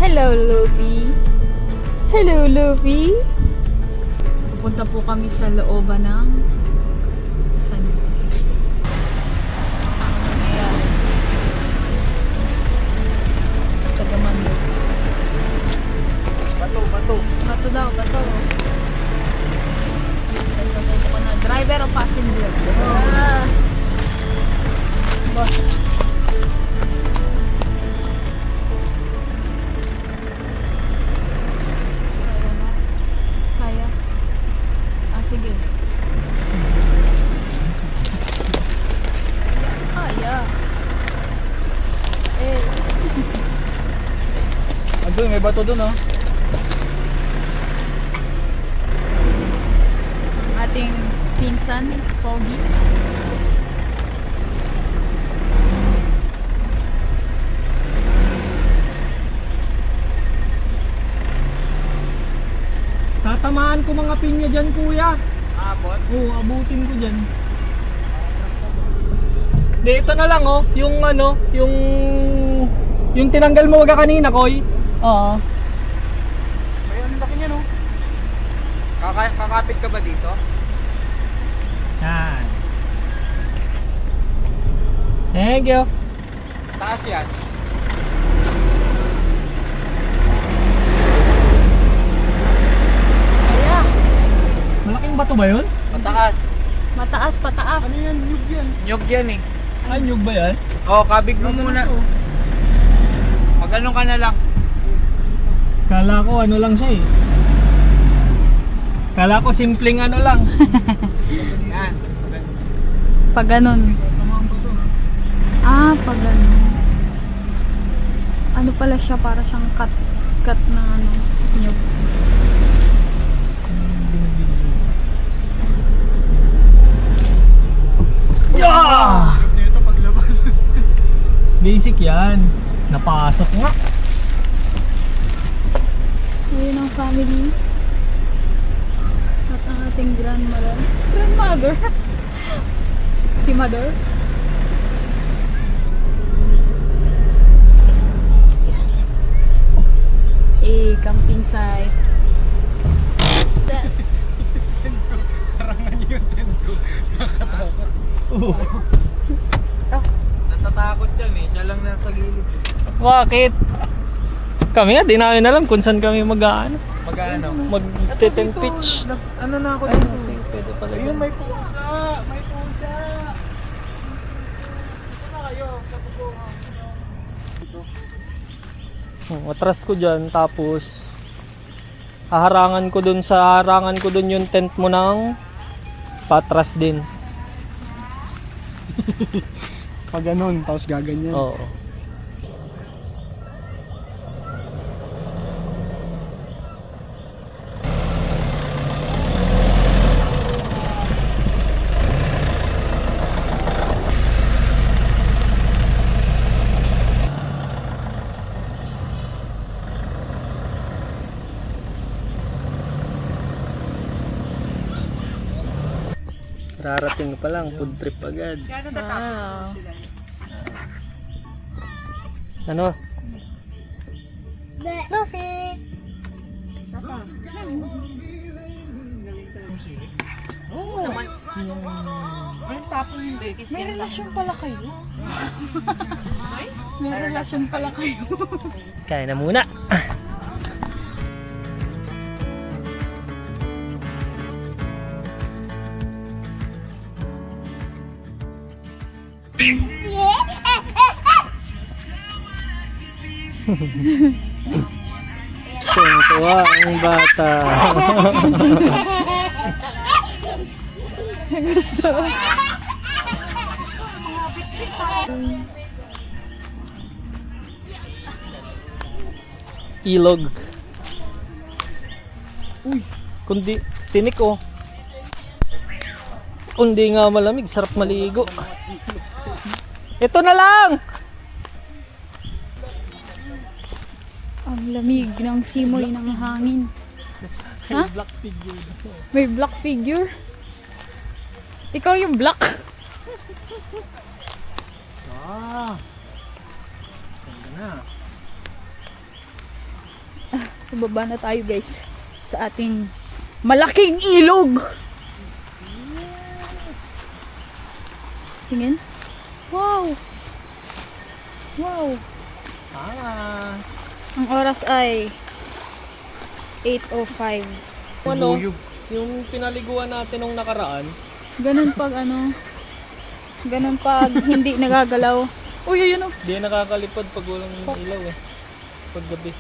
Hello, Luffy. Hello, Luffy. Pupunta po kami sa looban ng San Jose. Ano nangyayari? Tagamando. Bato. Bato daw, bato. Bato ko na. Driver o passenger? Boss. Kaya. Sige. Kaya. Andun, may bato dun, oh. Ating pinsan, Pogi. Tatamaan ko mga pinya dyan, kuya. Abot? Oo, abutin ko dyan. Di, ito na lang, oh. Yung ano, yung tinanggal mo waga kanina, Koy. Oo. May ang laki niya, no? Kakapit ka ba dito? Yan. Thank you. Taas yan. Kaya. Malaking bato ba yun? Mataas. Mataas, pataas. Ano yan? Nyug yan. Nyog yan eh. Ay, nyug ba yan? Oo, kabig mo muna. Pag ano ka na lang. Kala ko ano lang siya eh. Kala ko simpleng ano lang. Yan. Pag ganun. Pag ganun. Ano pala siya, para siyang cut na ano, nyug. Yeah! Dito paglabas. Basic yan. Napasok nga. Ayun ang family. At ang ating grandmother. Grandmother? Si mother? Camping site. Parangan yung tent ko. Nakatakot. Natatakot yan eh. Siya lang nasa gilid. Bakit? Kami nga, di namin alam kung saan kami mag-ano. Mag-ano? Mag-tent pitch. Ano na ako dito? Pwede pala Ayun, yun. may pusa! May pusa! Ito na kayo. Sa pupungan. Atras ko dyan, tapos harangan ko dun yung tent mo ng patras din. Pag ganun, tapos gaganyan. Oo. Rarating pa lang, food trip agad. Wow. Ano? Luffy! May relasyon pala kayo? May relasyon pala kayo. Kaya na muna. Tuwa ang bata. Ilog. Uy, kundi tinik oh. Kundi nga malamig, sarap maligo. Ito na lang. Ang lamig ng simoy ng hangin. Ha? Black figure. May black figure? Ikaw yung black? Ah. Ganda na. Baba na tayo guys sa ating malaking ilog. Tingin. Wow. Wow. Taas. Ang oras ay 8:05. Ano, yung pinaliguan natin nung nakaraan, Ganun pag ganun pag hindi nagagalaw. Uy, ayun oh. di nakakalipad pag walang ilaw eh. Pag gabi.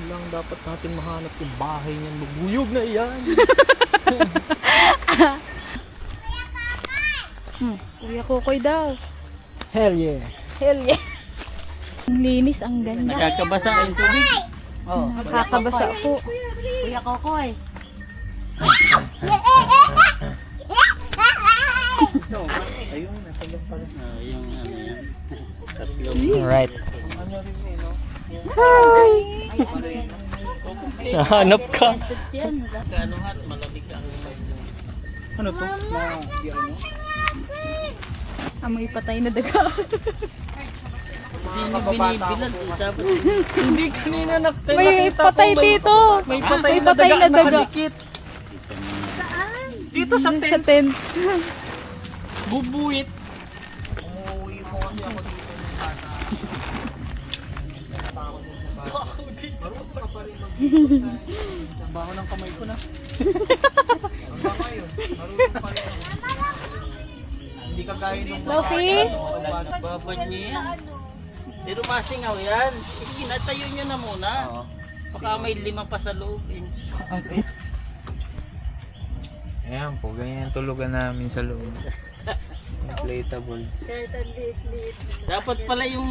Lang dapat natin mahanap yung bahay niyan. Magbuyog na iyan. Kuya Kokoy daw. Hell yeah. Hell yeah. Ang linis, ang ganda. Nakakabasa yung tubig. Nakakabasa po. Kuya Kokoy. Ayun, nasa loob pala. Yung ano yan. Tatlo. Alright. Hi! Nahanap ka. Kaano hat, malamig ang Ano to? Amoy patay na daga. Hindi nyo binibilan. Dapat Hindi kanina May patay dito. May patay May na patay daga na daga. nakadikit. Saan? Dito sa Sa tent. tent. Bubuit. Baho ng kamay ko na. Hindi kagaya nung Lofi? babad niya yan. Pero masingaw yan. Ikinatayo nyo na muna. Baka may 5 pa sa loob. Ayan po, ganyan tulugan namin sa loob. Inflatable. Dapat pala yung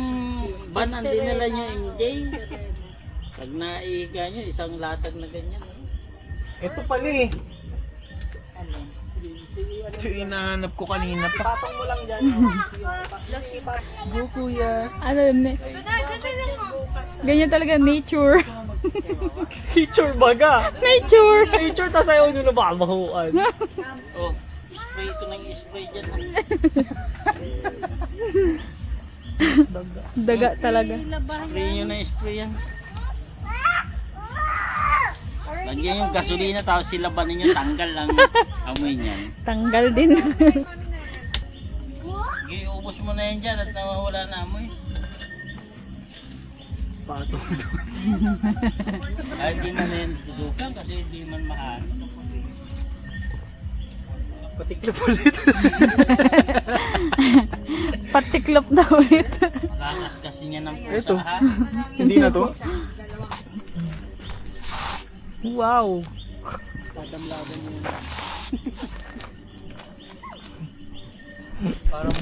banan dinala nyo MJ. Pag naiga nyo, isang latag na ganyan. Ito pala eh. Ito yung hinahanap ko kanina pa. Go kuya. Ano ne? Ganyan talaga nature. Teacher baga. Nature. Teacher tas ayaw nyo na mamahuan. Oh, spray ko ng spray dyan. Daga talaga. Spray nyo na spray yan. Lagyan yung gasolina tapos silaban ninyo, tanggal lang amoy niyan. Tanggal din. Sige, ubos mo na yan dyan at nawawala na amoy. Patong doon. Ay, di man yan dudukan kasi di man mahal. Patiklop ulit. Patiklop na ulit. Makakas kasi niya ng pusa Ito. ha. Hindi na to? Wow. Ladam-ladam mo. Parang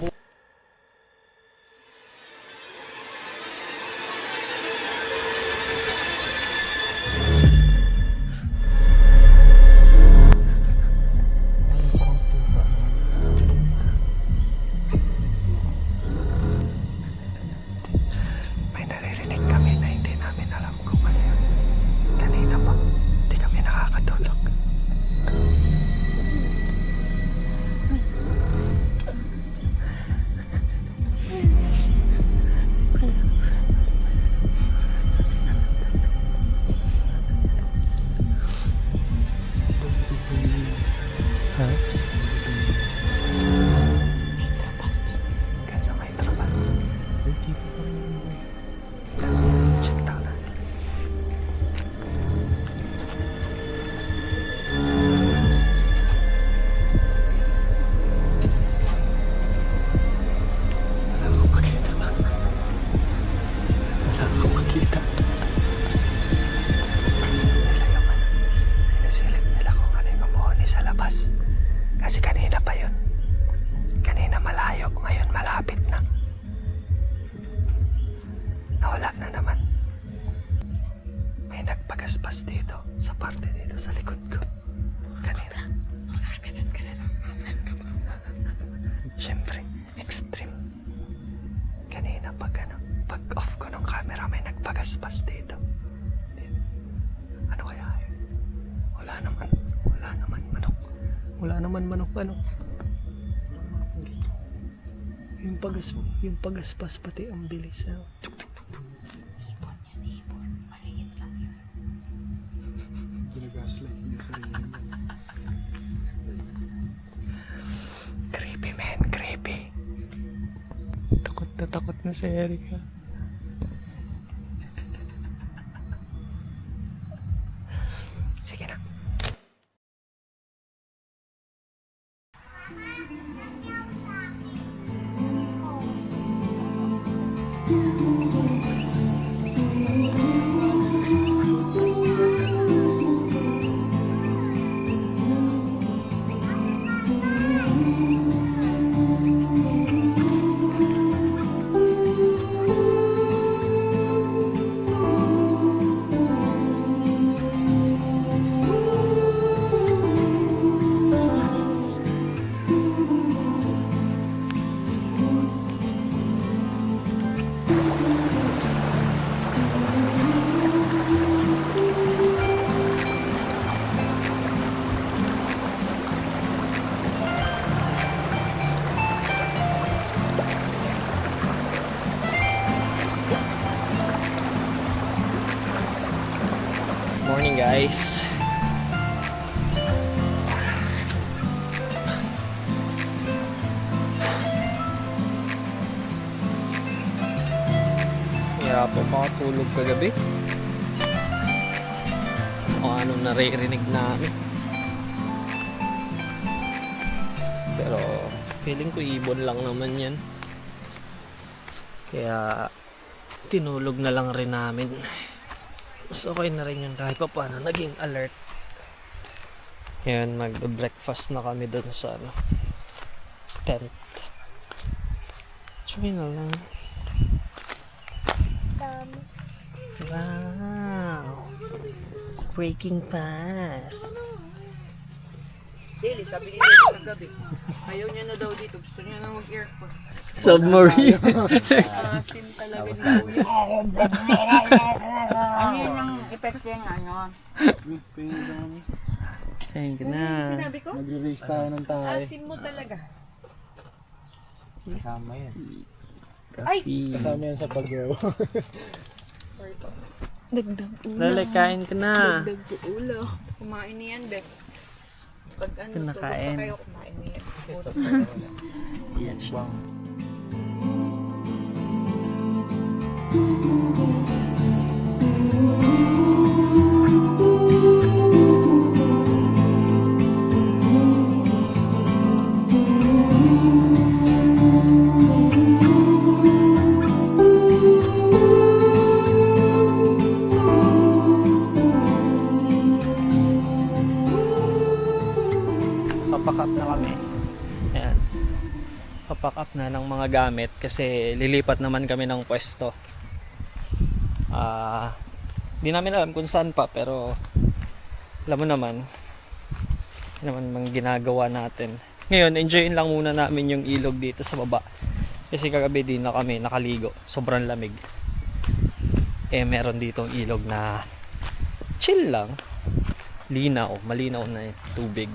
May naririnig kami na hindi namin alam kung ano yun. Kanina pa, hindi kami nakakatulog. Kasi may trabaho. Check daw na. Wala akong makita ba? Wala akong makita. Sinisilip nila kung ano yung mamuhuni sa labas. Kasi kanina pa yun. Kanina malayo, ngayon malapit na. Nawala na naman. May nagpagaspas dito, sa parte dito, sa likod ko. Kanina. Siyempre, extreme. Kanina pag off ko ng camera, may nagpagaspas dito. Ano kaya yun? Wala naman manok. Wala naman manok. Yung pagaspas pati ang bilis. Ah. Creepy man, creepy. Takot na si Erica. Sige na. Morning guys. Hirap po makatulog kagabi. O anong naririnig namin. Pero feeling ko ibon lang naman yan. Kaya tinulog na lang rin namin. Mas okay na rin yun kahit pa paano naging alert. Ngayon mag-breakfast na kami dun sa tent. Try na lang. Wow! Breaking fast. Daily, sabi ni Daily kagabi. Ayaw niya na daw dito. Gusto niya na mag-aircon. Submarine. Asim talaga niya. Ano yun ang epekto yung ano? Ayun ka na. Sinabi ko? Mag-release tayo ng tayo. Asim mo talaga. Kasama yan. Kasama yan sa pag-ew. Dagdag ulo. Lale, kain ka na. Dagdag ulo. Kumain niyan, Bek. Pag ano, tulog pa Kinakain. kayo, kumain niyan. Yan siya. Papack up na kami. Ayan. Papack up na ng mga gamit kasi lilipat naman kami ng pwesto. Di namin alam kung saan pa pero alam mo naman mang ginagawa natin. Ngayon, enjoyin lang muna namin yung ilog dito sa baba. Kasi kagabi din na kami nakaligo. Sobrang lamig. Meron ditong ilog na chill lang. Linaw. Malinaw na yung tubig.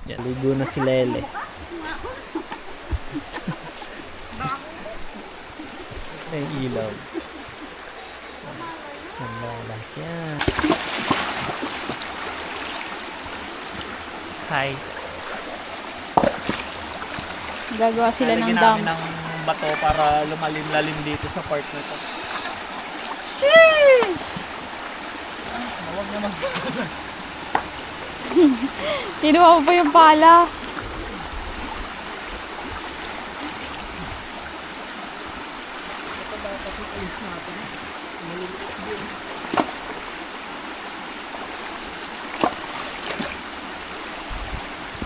Yan. Ligo na si Lele. May ilaw. Ganda. Yan. Hi. Gagawa sila ng Lalagyan dam. namin ng bato para lumalim-lalim dito sa part na to. Kinuha mo pa yung pala.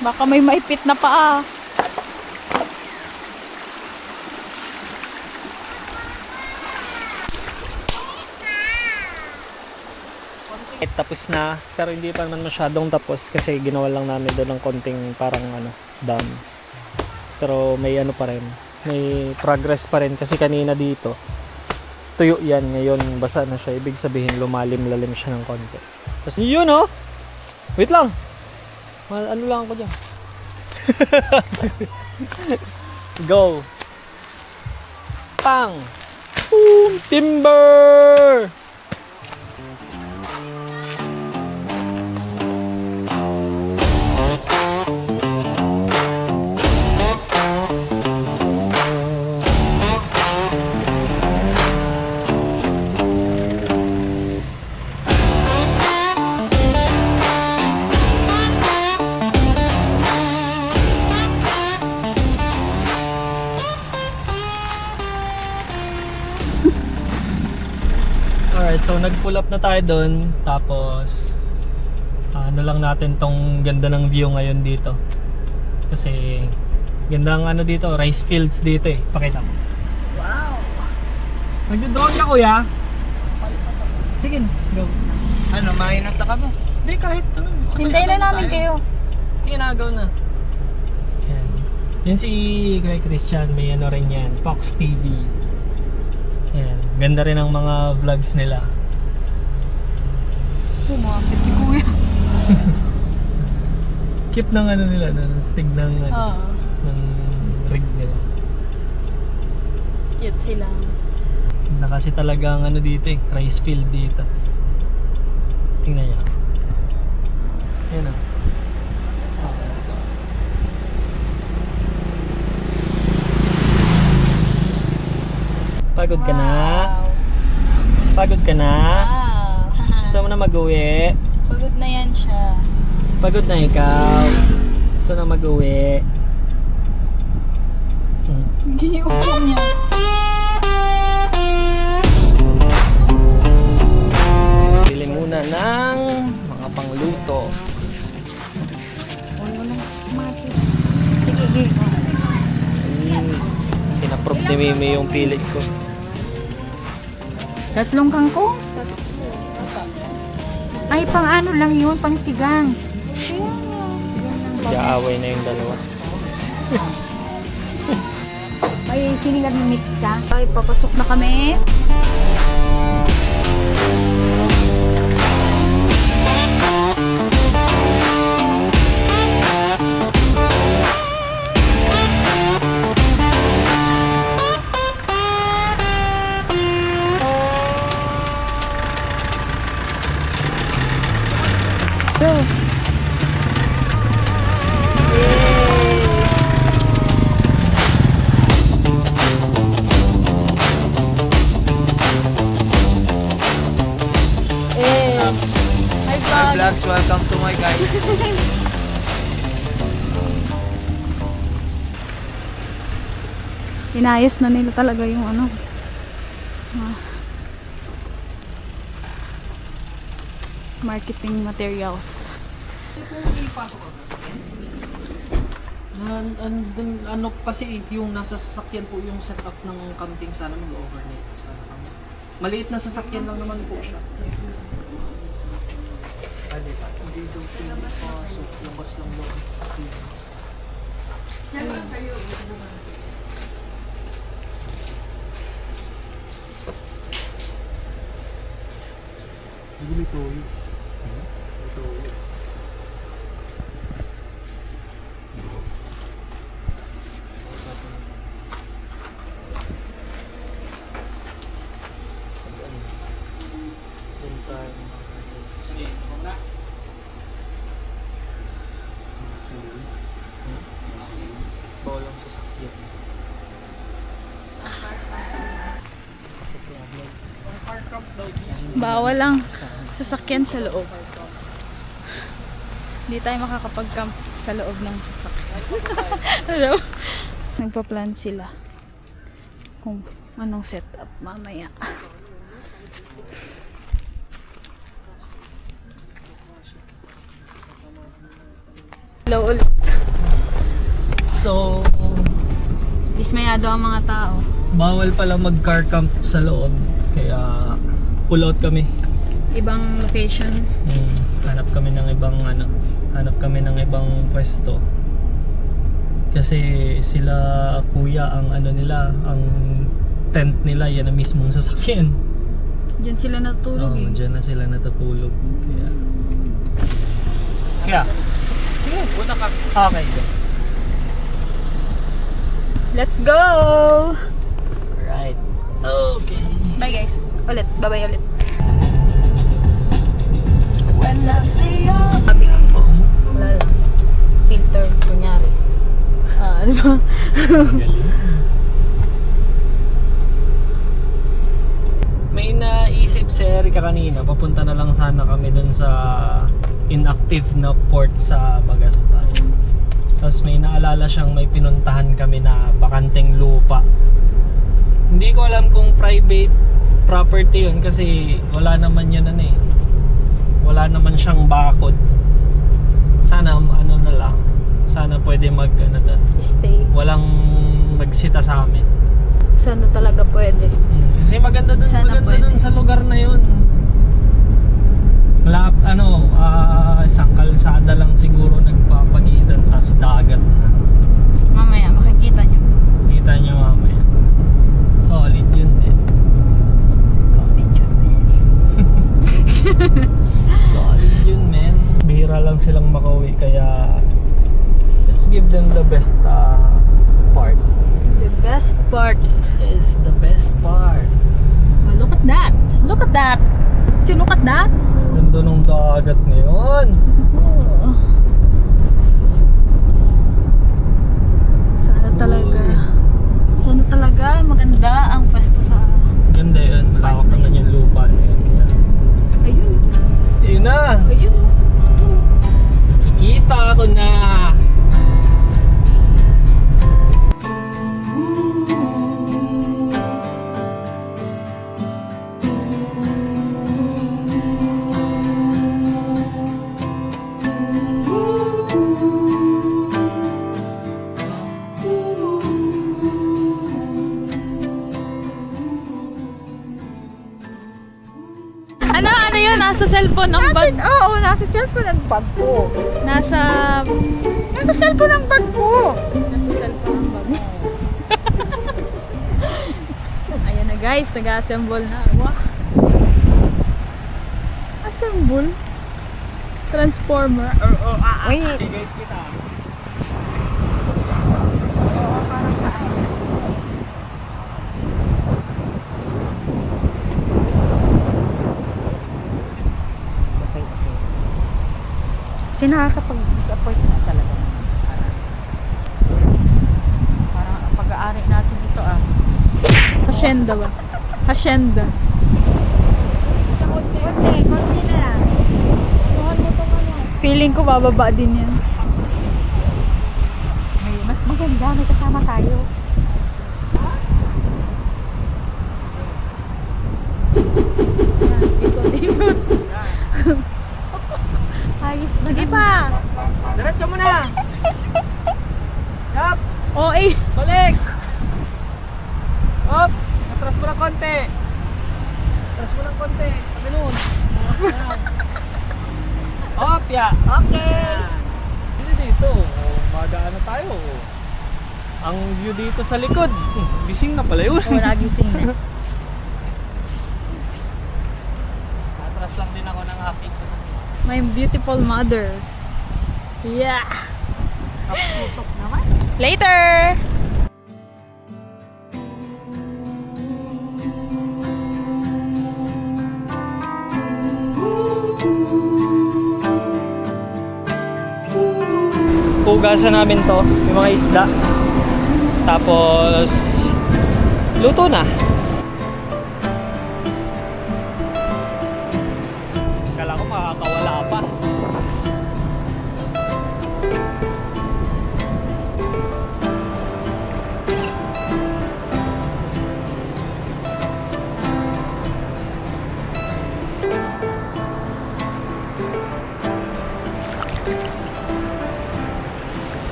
Baka may maipit na paa. Tapos na, pero hindi pa naman masyadong tapos kasi ginawa lang namin doon ng konting parang dam. Pero may pa rin, may progress pa rin kasi kanina dito tuyo yan, ngayon basa na siya, ibig sabihin lumalim-lalim siya ng konti. Tapos yun wait lang, ano lang ako dyan. Go. Pang! Boom! Timber! Alright, so nag-pull up na tayo doon. Tapos, ano lang natin tong ganda ng view ngayon dito. Kasi, ganda ng ano dito, rice fields dito eh. Pakita mo. Wow! Nagdo-drone ka kuya? Sige, go. Ano, mainat na ka mo? Hindi, kahit ano. Hintayin na namin kayo. Sige na, go na. Yan. Yan si Kuya Christian, may ano rin yan, Fox TV. Yan. Ganda rin ang mga vlogs nila. Kumapit si kuya. Cute ng ano nila, no? Ng stig ng, ano, Oo. ng rig nila. Cute sila. Na kasi talagang ano dito eh, rice field dito. Tingnan niyo. Yan o. Pagod ka na? Pagod ka na? Wow. Gusto mo na mag-uwi? Pagod na yan siya. Pagod na ikaw? Gusto na mag-uwi? Giniupo niya. Bili muna ng mga pangluto. Sige. Pinaprove ni Mimi yung pili ko. Tatlong kangkong? Ay, pang ano lang yun, pang sigang. Iaaway na yung dalawa. Ay, sinigang mix ka? Ay, papasok na kami. Hi vlogs, welcome to my guys. Inayos na nila talaga yung ano. Marketing materials. Ano kasi yung nasa sasakyan po yung setup ng camping, sana mag-overnight sana kami. Maliit na sasakyan lang naman po siya. Hindi daw pinapasok, labas lang daw ang sasakyan. Hindi ito yun. Ito yun. Bawal ang sasakyan. Bawal lang sasakyan sa loob. Hindi tayo makakapag-camp sa loob ng sasakyan. Hello? Nagpa-plan sila kung anong setup mamaya. Hello ulit. So, Dismayado ang mga tao. bawal pala mag-car camp sa loob. Kaya, pull out kami. Ibang location. Hanap kami ng ibang hanap kami ng ibang pwesto. Kasi sila kuya ang nila, ang tent nila yan na mismong sasakyan. Diyan sila natutulog eh. Diyan na sila natutulog. Kaya sige, una ka. Okay, go. Let's go! Alright. Alright. Okay. Bye guys. Ulit. Bye-bye ulit. Wala lang. Filter, kunyari. Ano ba? May naisip si Erica kanina, papunta na lang sana kami dun sa inactive na port sa Bagasbas. Tapos may naalala siyang may pinuntahan kami na bakanteng lupa. Hindi ko alam kung private property yun kasi wala naman yun ano eh. Wala naman siyang bakod. Sana ano na lang. Sana pwede mag ano dun. Stay. Walang magsita sa amin. Sana talaga pwede. Kasi maganda dun, Sana maganda pwede. dun sa lugar na yun. Isang kalsada lang siguro nagpapagitan, tas dagat na. Mamaya, makikita nyo. Kita nyo mamaya. Solid yun eh. Solid yun, man. Solid yun, man. Bihira lang silang makauwi, kaya let's give them the best part. The best part. Is the best part. Oh, look at that. Look at that. Did you look at that? Ganda nung dagat ngayon. Oh. Sana talaga maganda ang pwesto sa... Ganda yun. Malawak naman yung lupa na yun. Kaya... Ayun. Yun na! Ayun. Kikita ko na! Ano yun? Nasa cellphone ng bag. Oo, nasa cellphone ang bag ko. Nasa Cellphone ang bag ko. cellphone ng bag. Ayan na guys, nag-assemble na. Wow. Assemble? Transformer. Wait. Guys, kita. Kasi nakakapag-disappoint na talaga. Parang ang pag-aari natin ito Hacienda ba? Hacienda. Konti na lang. Feeling ko bababa din yan. Ay, mas maganda, may kasama tayo. Yan, ikot-ikot. Ayos na. Sige pa. Diretso mo na! Yup! Oh, eh. Balik! Up! Atras mo ng konti! Atras mo ng konti! Sabi nun! Up! Ya! Okay. Hindi dito. Magaan na tayo. Ang view dito sa likod. Gising na pala yun. Nagising na. Atras lang din ako ng aking sasakyan. My beautiful mother. Yeah. Tutok naman. Later! Hugasan namin to, yung mga isda. Tapos luto na. Kala ko makakawala pa.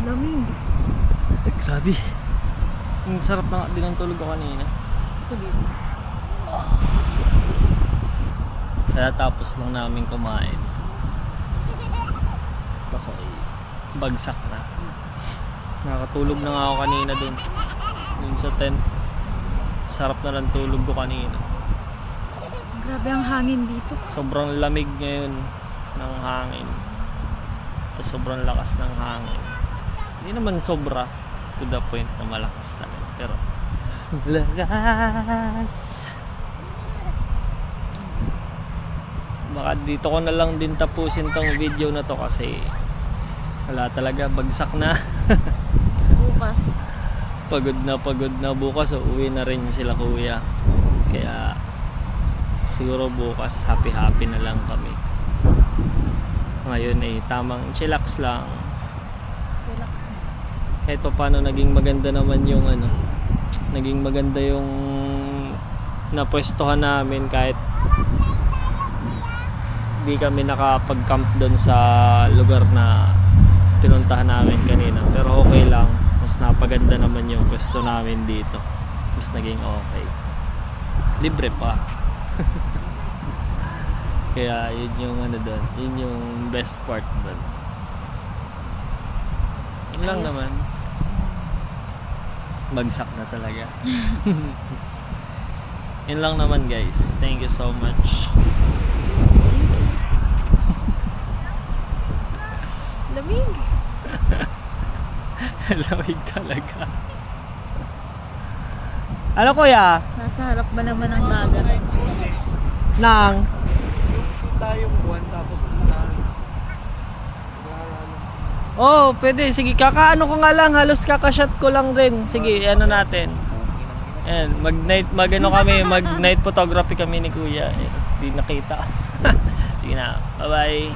Lamig. Grabe. Ang sarap na din ang tulog ko kanina. Kaya tapos lang namin kumain. Ako ay bagsak na. Nakatulog na nga ako kanina dun sa tent. Sarap na lang tulog ko kanina. Grabe ang hangin dito. Sobrang lamig ngayon ng hangin. Tapos sobrang lakas ng hangin. Hindi naman sobra to the point na malakas na rin. Pero lakas. Baka dito ko na lang din tapusin tong video na to kasi wala talaga, bagsak na. Bukas. Pagod na bukas, uuwi na rin sila kuya. Kaya siguro bukas happy na lang kami. Ngayon ay tamang chillax lang. Kahit pa paano naging maganda naman yung naging maganda yung napwestohan namin kahit di kami nakapag-camp doon sa lugar na pinuntahan namin kanina, pero okay lang, mas napaganda naman yung pwesto namin dito, mas naging okay, libre pa. Kaya yun yung doon, yun yung best part doon. Yun lang naman, bagsak na talaga. Yun lang naman guys, thank you so much. Lamig. Lamig talaga. Ano kuya? Nasa harap ba naman ang dagat? Nang? Tayong buwan tapos Oh, pwede. Sige, kakaano ko nga lang. Halos kakashot ko lang din. Sige, ano natin. Ayan, mag-night photography kami ni kuya. Di nakita. Sige na. Bye-bye.